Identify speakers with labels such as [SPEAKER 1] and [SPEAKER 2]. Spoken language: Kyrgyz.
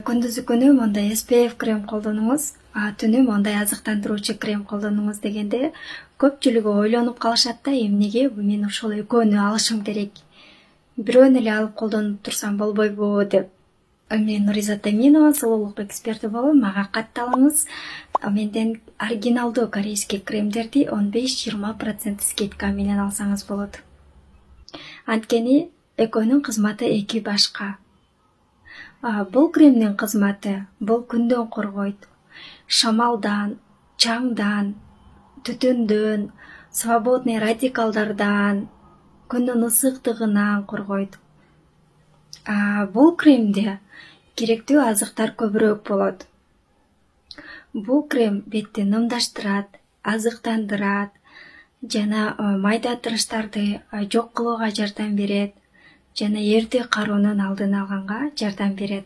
[SPEAKER 1] Күндүзү күнү мондай SPF крем колдонуңуз, түнү мондай азыктандыруучу крем колдонуңуз дегенде көпчүлүгү ойлонуп калышат да, эмнеге мен ошол экөөнү алышым керек, бирөөнү эле алып колдонуп турсам болбойбу деп. Мен Нуризат Аминова, сулуулук эксперти болом. Мага катталыңыз. Менден оригиналдуу корейский кремдерди 15-20% скидка менен алсаңыз болот. Анткени экөөнүн кызматы эки башка. Бул кремдин кызматы бул күндөн коргойт, шамалдан, чаңдан, түтүндөн, свободный радикалдардан, күндүн ысыктыгынан коргойт. Бул кремде керектүү азыктар көбүрөөк болот. Бул крем бетти нымдаштырат, азыктандырат жана майда тырыштарды жок кылууга жардам берет жана эрте кароонун алдын алганга жардам берет.